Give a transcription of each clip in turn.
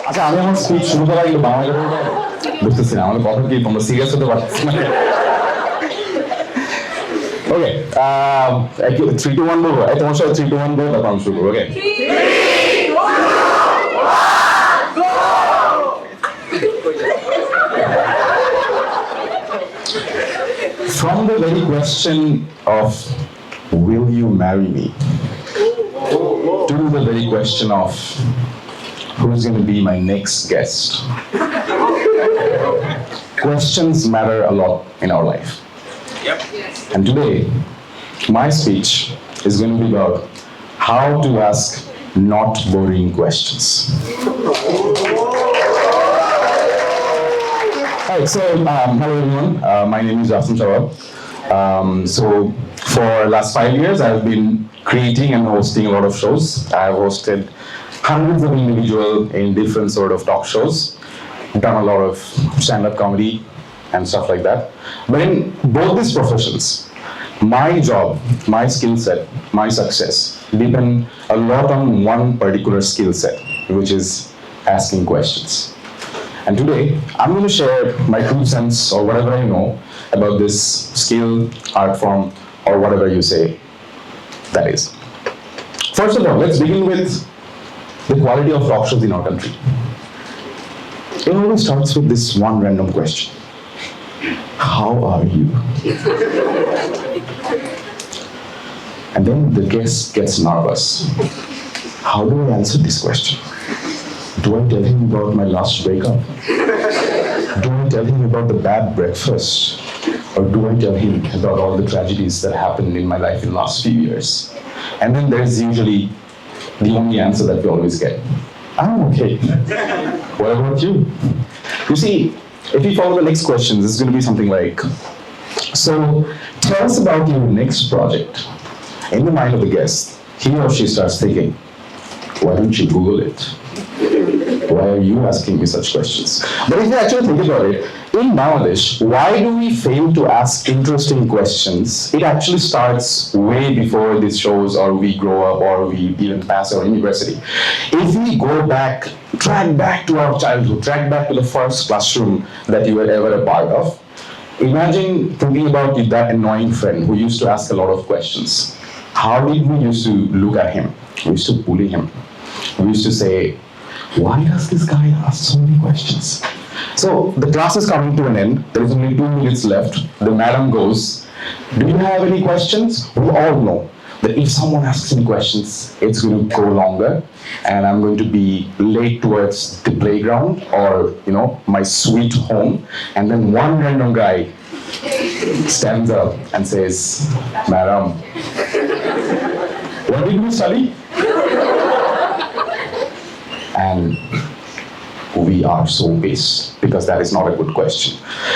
আচ্ছা আমি আমার স্পিচ শুরু করার আগে বাংলা কথা বুঝতেছি না, আমার কথা কি তোমরা সিরিয়াস হতে পারছি না? ওকে, 3 2 1 বলবো, তোমার সাথে 3 2 1 বলবো, তারপর আমি শুরু করবো। ওকে, 3 2 1 go! From the very question of will you marry me to the very question of who's going to be my next guest, questions matter a lot in our life. Yep. And today, my speech is going to be about how to ask not boring questions. Alright, so hello everyone. My name is Rafsan Sabab. So for last 5 years, I've been creating and hosting a lot of shows. I've hosted hundreds of individuals in different sort of talk shows, done a lot of stand-up comedy and stuff like that. But in both these professions, my job, my skill set, my success depend a lot on one particular skill set, which is asking questions. And today, I'm going to share my 2 cents or whatever I know about this skill, art form, or whatever you say that is. First of all, let's begin with the quality of talk shows in our country. It always starts with this one random question. How are you? And then the guest gets nervous. How do I answer this question? Do I tell him about my last breakup? Do I tell him about the bad breakfast? Or do I tell him about all the tragedies that happened in my life in the last few years? And then there's usually the only answer that we always get. I'm okay. What about you? You see, if you follow the next questions, it's going to be something like, so tell us about your next project. In the mind of the guest, he or she starts thinking, why don't you Google it? Why are you asking me such questions? But if you actually think about it, in Bangladesh, why do we fail to ask interesting questions? It actually starts way before these shows, or we grow up, or we even pass our university. If we go back, track back to our childhood, track back to the first classroom that you were ever a part of, imagine thinking about that annoying friend who used to ask a lot of questions. How did we used to look at him? We used to bully him. We used to say, why does this guy ask so many questions? So the class is coming to an end. There is only 2 minutes left. The madam goes, do you have any questions? We all know that if someone asks me questions, it's going to go longer, and I'm going to be late towards the playground or, my sweet home. And then one random guy stands up and says, madam, what did you study? And we are so pissed because that is not a good question.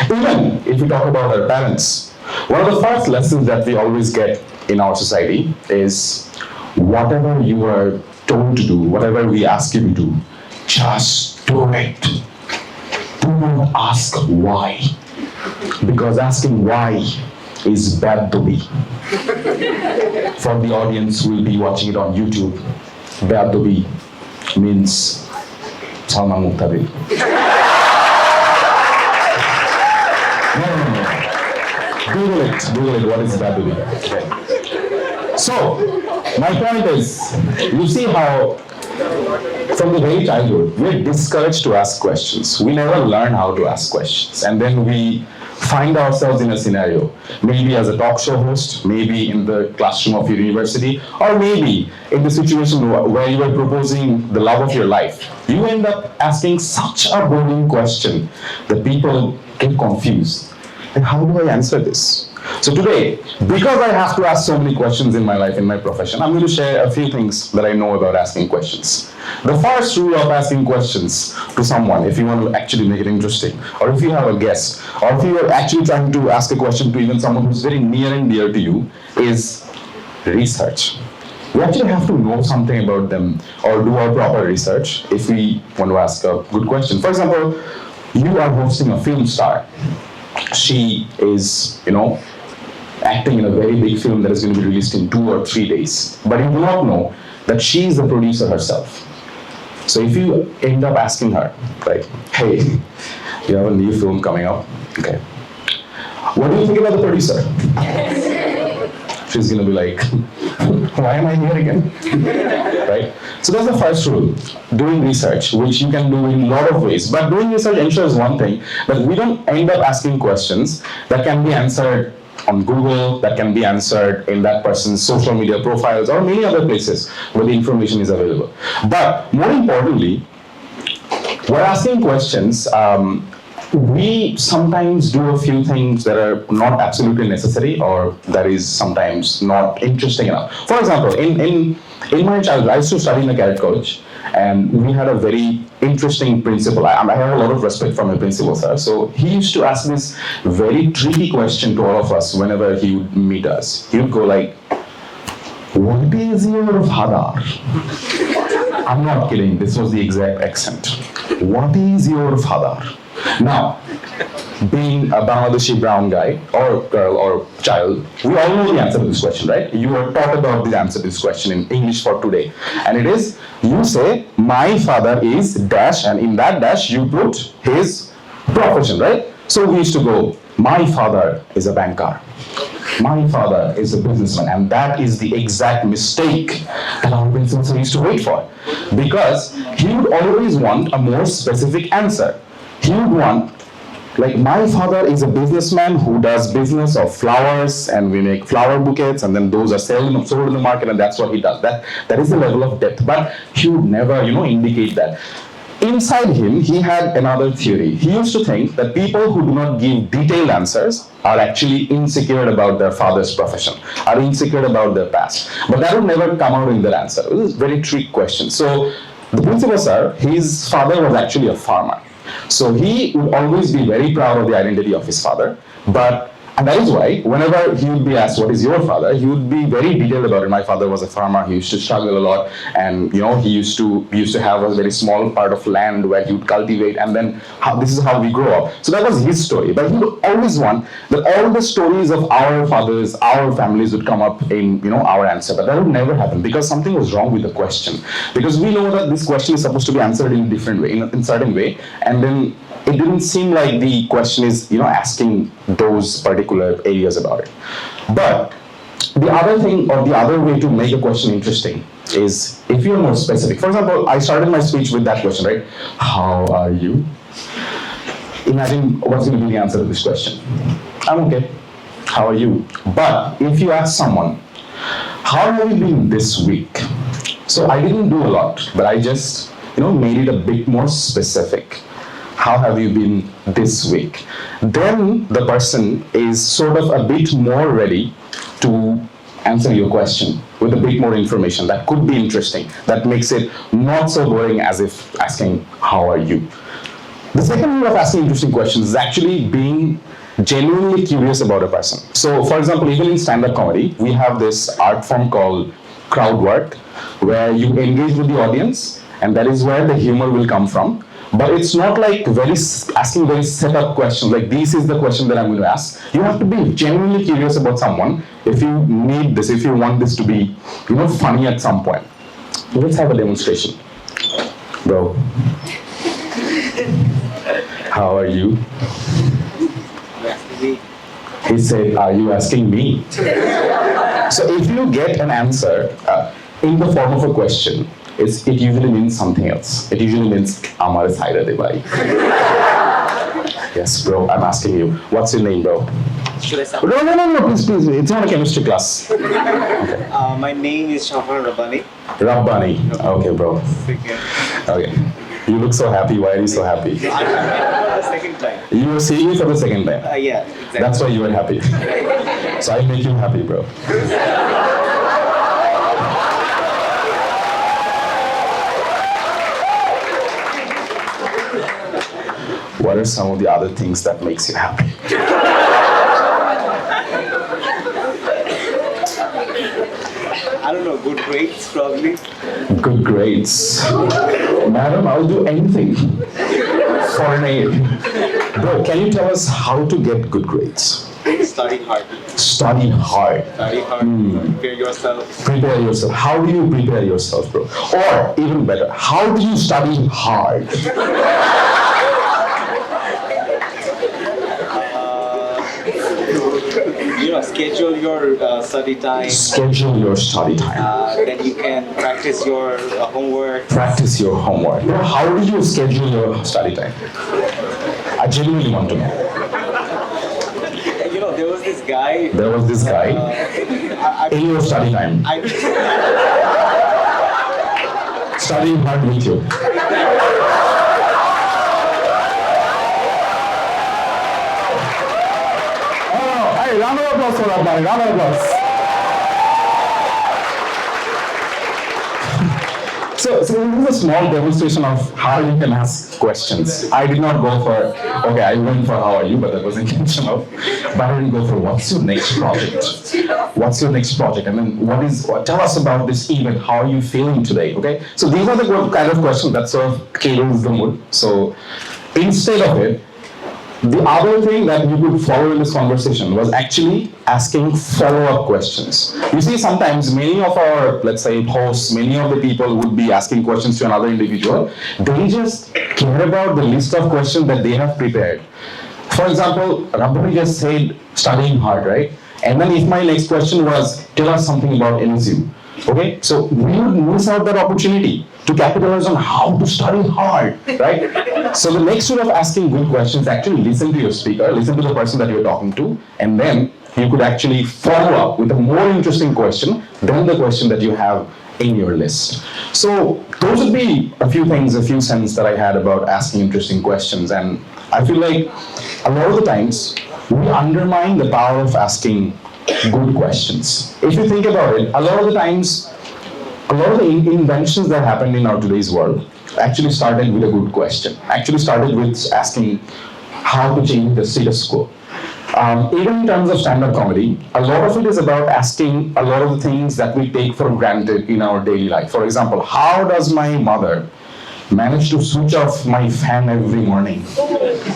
Even if we talk about our parents, one of the first lessons that we always get in our society is whatever you are told to do, whatever we ask you to do, just do it. Do not ask why, because asking why is bad to be. For the audience who will be watching it on YouTube, bad to be means Salman Muqtadir. No. Google it, what is bad to be? Okay. So, my point is, you see how from the very childhood, we're discouraged to ask questions. We never learn how to ask questions. And then we find ourselves in a scenario, maybe as a talk show host, maybe in the classroom of your university, or maybe in the situation where you are proposing the love of your life. You end up asking such a boring question that people get confused. And how do I answer this? So today, because I have to ask so many questions in my life, in my profession, I'm going to share a few things that I know about asking questions. The first rule of asking questions to someone, if you want to actually make it interesting, or if you have a guest, or if you are actually trying to ask a question to even someone who's very near and dear to you, is research. We actually have to know something about them or do our proper research if we want to ask a good question. For example, you are hosting a film star. She is, acting in a very big film that is going to be released in 2 or 3 days. But you do not know that she is the producer herself. So if you end up asking her, like, hey, you have a new film coming up, okay, what do you think about the producer? She's gonna be like, why am I here again? Right? So that's the first rule, doing research, which you can do in a lot of ways. But doing research ensures one thing, that we don't end up asking questions that can be answered on Google, that can be answered in that person's social media profiles or many other places where the information is available. But more importantly, we're asking questions. We sometimes do a few things that are not absolutely necessary or that is sometimes not interesting enough. For example, in my childhood, I used to study in a cadet college, and we had a very interesting principal. I have a lot of respect for my principal, sir. So he used to ask this very tricky question to all of us whenever he would meet us. He would go like, what is your father? I'm not kidding, this was the exact accent. What is your father? Now, being a Bangladeshi brown guy or girl or child, we all know the answer to this question, right? You are taught about the answer to this question in English for today. And it is, you say, my father is dash, and in that dash you put his profession, right? So we used to go, my father is a banker. My father is a businessman, and that is the exact mistake that our principal used to wait for. Because he would always want a more specific answer. He would want, like, my father is a businessman who does business of flowers, and we make flower bouquets, and then those are sold in the market, and that's what he does. That is the level of depth. But he would never, indicate that. Inside him, he had another theory. He used to think that people who do not give detailed answers are actually insecure about their father's profession, are insecure about their past. But that would never come out in their answer. It was a very trick question. So the principal, sir, his father was actually a farmer. So he would always be very proud of the identity of his father, and that is why whenever he would be asked, what is your father, he would be very detailed about it. My father was a farmer, he used to struggle a lot, and he used to have a very small part of land where he would cultivate, and then this is how we grow up. So that was his story. But he would always want that all the stories of our fathers, our families would come up in our answer. But that would never happen because something was wrong with the question. Because we know that this question is supposed to be answered in a different way, in a certain way, and then it didn't seem like the question is, asking those particular areas about it. But the other thing, or the other way to make a question interesting is if you're more specific. For example, I started my speech with that question, right? How are you? Imagine what's going to be the answer to this question. I'm okay. How are you? But if you ask someone, how have you been this week? So I didn't do a lot, but I just, made it a bit more specific. How have you been this week? Then the person is sort of a bit more ready to answer your question with a bit more information that could be interesting, that makes it not so boring as if asking, how are you? The second way of asking interesting questions is actually being genuinely curious about a person. So for example, even in stand-up comedy, we have this art form called crowd work, where you engage with the audience, and that is where the humor will come from. But it's not like asking very set up questions, like this is the question that I'm going to ask. You have to be genuinely curious about someone if you need this, if you want this to be, funny at some point. Let's have a demonstration. Bro, how are you? He said, are you asking me? So if you get an answer in the form of a question, it usually means something else. It usually means, Amar side de bhai. Yes, bro, I'm asking you. What's your name, bro? Should I start? No, please. It's not a chemistry class. Okay. My name is Shafan Rabbani. Rabbani. Okay, bro. Second. Okay. You look so happy. Why are you so happy? Second time. You were seeing me for the second time. Yeah, exactly. That's why you were happy. So I make you happy, bro. What are some of the other things that makes you happy? I don't know, good grades probably. Good grades. Madam, I'll do anything for an aid. Bro, can you tell us how to get good grades? study hard. Study hard. Study hard. Prepare yourself. Prepare yourself. How do you prepare yourself, bro? Or even better, how do you study hard? Schedule your study time. Schedule your study time. Then you can practice your homework. Practice your homework. Bro, how do you schedule your study time? I genuinely want to know. There was this guy. There was this guy in your study time. Studying hard with you. Hey, round of applause for that guy. Round of applause. So this is a small demonstration of how you can ask questions. I did not go for, okay, I went for how are you, but that was intentional. But I didn't go for what's your next project? What's your next project? And then tell us about this event. How are you feeling today? Okay. So these are the kind of questions that sort of cables the mood. So instead of it, the other thing that you could follow in this conversation was actually asking follow-up questions. You see, sometimes many of our, let's say, hosts, many of the people would be asking questions to another individual. They just care about the list of questions that they have prepared. For example, Rabbani just said studying hard, right? And then if my next question was, tell us something about NSU. Okay, so we would miss out that opportunity to capitalize on how to study hard, right? So the next sort of asking good questions, actually listen to your speaker, listen to the person that you're talking to, and then you could actually follow up with a more interesting question than the question that you have in your list. So those would be a few things, a few sentences that I had about asking interesting questions. And I feel like a lot of the times we undermine the power of asking good questions. If you think about it, a lot of the times, a lot of the inventions that happened in our today's world actually started with a good question. Actually started with asking how to change the status quo. Even in terms of stand-up comedy, a lot of it is about asking a lot of the things that we take for granted in our daily life. For example, how does my mother manage to switch off my fan every morning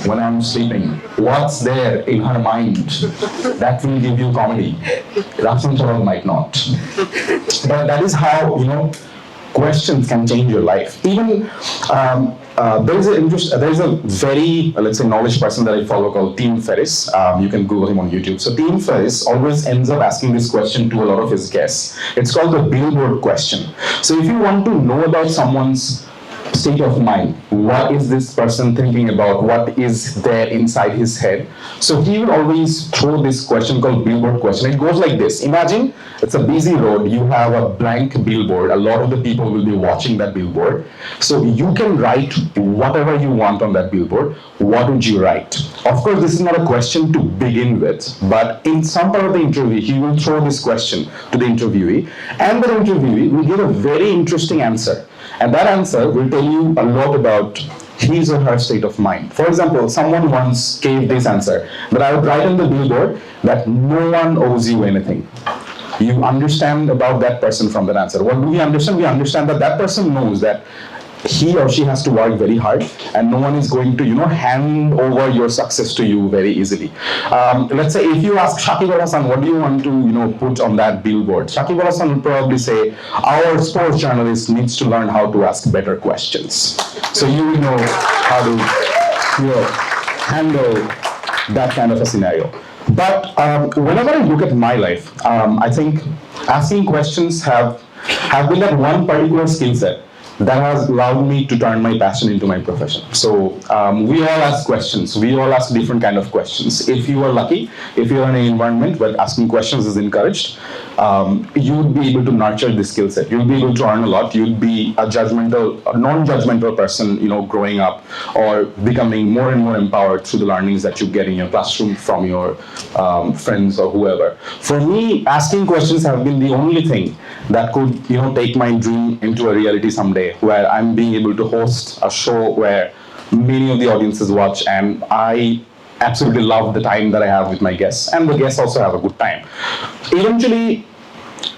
when I'm sleeping? What's there in her mind that will give you comedy? Rafsan Sabab might not. But that is how, questions can change your life. Even there's a very, let's say, knowledge person that I follow called Tim Ferriss. You can Google him on YouTube. So Tim Ferriss always ends up asking this question to a lot of his guests. It's called the billboard question. So if you want to know about someone's state of mind, what is this person thinking about, what is there inside his head, so he will always throw this question called billboard question. It goes like this. Imagine it's a busy road, you have a blank billboard, a lot of the people will be watching that billboard, so you can write whatever you want on that billboard. What would you write? Of course, this is not a question to begin with, but in some part of the interview he will throw this question to the interviewee, and the interviewee will give a very interesting answer. And that answer will tell you a lot about his or her state of mind. For example, someone once gave this answer, that I would write on the billboard that no one owes you anything. You understand about that person from that answer. What do we understand? We understand that that person knows that he or she has to work very hard, and no one is going to, hand over your success to you very easily. Let's say if you ask Shakib Al Hasan, what do you want to, put on that billboard? Shakib Al Hasan will probably say, our sports journalist needs to learn how to ask better questions. So you will know how to, handle that kind of a scenario. But whenever I look at my life, I think asking questions have been that one particular skill set that has allowed me to turn my passion into my profession. So we all ask questions. We all ask different kind of questions. If you are lucky, if you are in an environment where asking questions is encouraged, you would be able to nurture this skill set. You'll be able to earn a lot. You'll be a non-judgmental person, growing up, or becoming more and more empowered through the learnings that you get in your classroom from your friends or whoever. For me, asking questions have been the only thing that could, take my dream into a reality someday, where I'm being able to host a show where many of the audiences watch, and I absolutely love the time that I have with my guests, and the guests also have a good time. Eventually,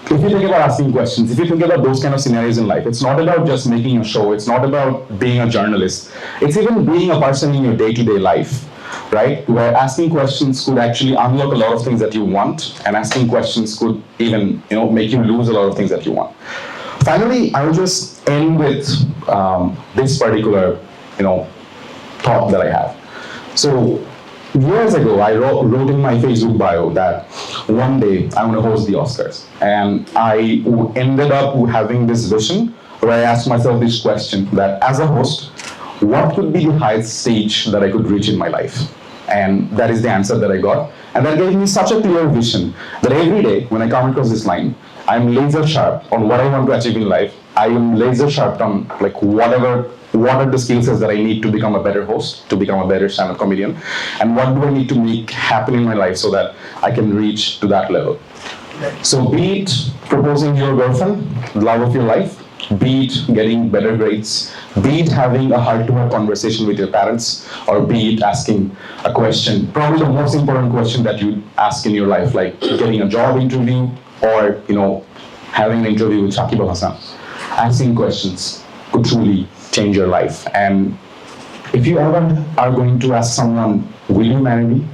if you think about asking questions, if you think about those kind of scenarios in life, it's not about just making a show, it's not about being a journalist, it's even being a person in your day-to-day life. right? Where asking questions could actually unlock a lot of things that you want, and asking questions could even, make you lose a lot of things that you want. Finally, I will just end with this particular, thought that I have. So years ago, I wrote in my Facebook bio that one day I want to host the Oscars. And I ended up having this vision where I asked myself this question, that as a host, what could be the highest stage that I could reach in my life? And that is the answer that I got. And that gave me such a clear vision that every day when I come across this line, I'm laser sharp on what I want to achieve in life. I am laser sharp on what are the skill sets that I need to become a better host, to become a better stand-up comedian, and what do I need to make happen in my life so that I can reach to that level. So be it proposing to your girlfriend, the love of your life, be it getting better grades, be it having a heart-to-heart conversation with your parents, or be it asking a question, probably the most important question that you ask in your life, like getting a job interview or having an interview with Shakib Al-Hassan. Asking questions could truly change your life. And if you ever are going to ask someone, will you marry me?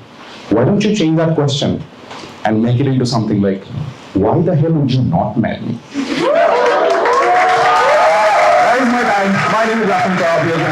Why don't you change that question and make it into something like, why the hell would you not marry me? That is my time. My name is Rafsan Sabab Khan.